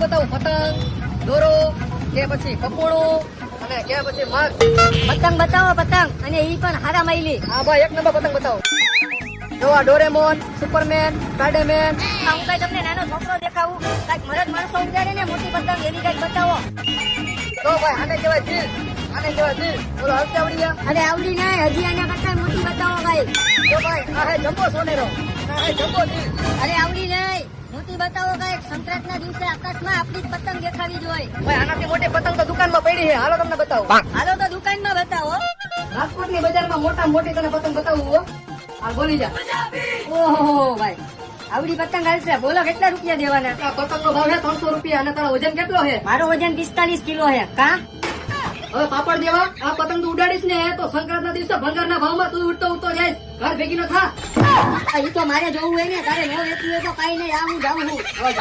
બતાવું? પતંગ, દોરો કે પછી પકોડું અને કે પછી મગ? પતંગ બતાવો પતંગ, અને ઈ પણ હારા માઈલી. હા ભાઈ, એક નંબર પતંગ બતાવો. જો આ ડોરેમોન, સુપરમેન, સ્પાઈડરમેન. હું કઈ તમને નાનો છોકરો દેખાવું? કઈક મરદ માણસો ઉડાડે ને મોટી પતંગ, એવી કઈક બતાવો. તો ભાઈ આને કહેવાય દિલ, આને કહેવાય દિલ. બોલો હલસે આવડી ગયા? અરે આવડી નહીં, હજી આના કરતા મોટી બતાવો ભાઈ. જો ભાઈ આ હે જમ્બો સોનેરો, આ હે જમ્બો દિલ. અરે આવડી નહીં, મોટી બતાવો કઈક. સંક્રાંતના દિવસે આકાશમાં આપણી જ પતંગ દેખાવી જોઈએ. ભાઈ આનાથી મોટી પતંગ તો દુકાનમાં પડી છે. હાલો તમને બતાવો. હાલો તો દુકાનમાં બતાવો. રાજકોટની બજારમાં મોટા મોટી તને પતંગ બતાવું હો. આ બોલી જા. ઓહો ભાઈ, આવડી પતંગ હાલશે. બોલો કેટલા રૂપિયા દેવાના? આ પતંગનો ભાવ છે 300 રૂપિયા અને તારો વજન કેટલો છે? મારો વજન 45 કિલો છે. કા હવે પાપડ જેવા આ પતંગ તું ઉડાડીશ ને તો સંક્રાંતના દિવસે ભંગારના ભાવમાં તું ઉડતો ઉડતો જઈશ. ઘર ભેગી નો થા. ઈ તો મારે જોવું હોય ને, તારે ન વેચવું હોય તો કઈ નહીં. આ હું જાઉં છું.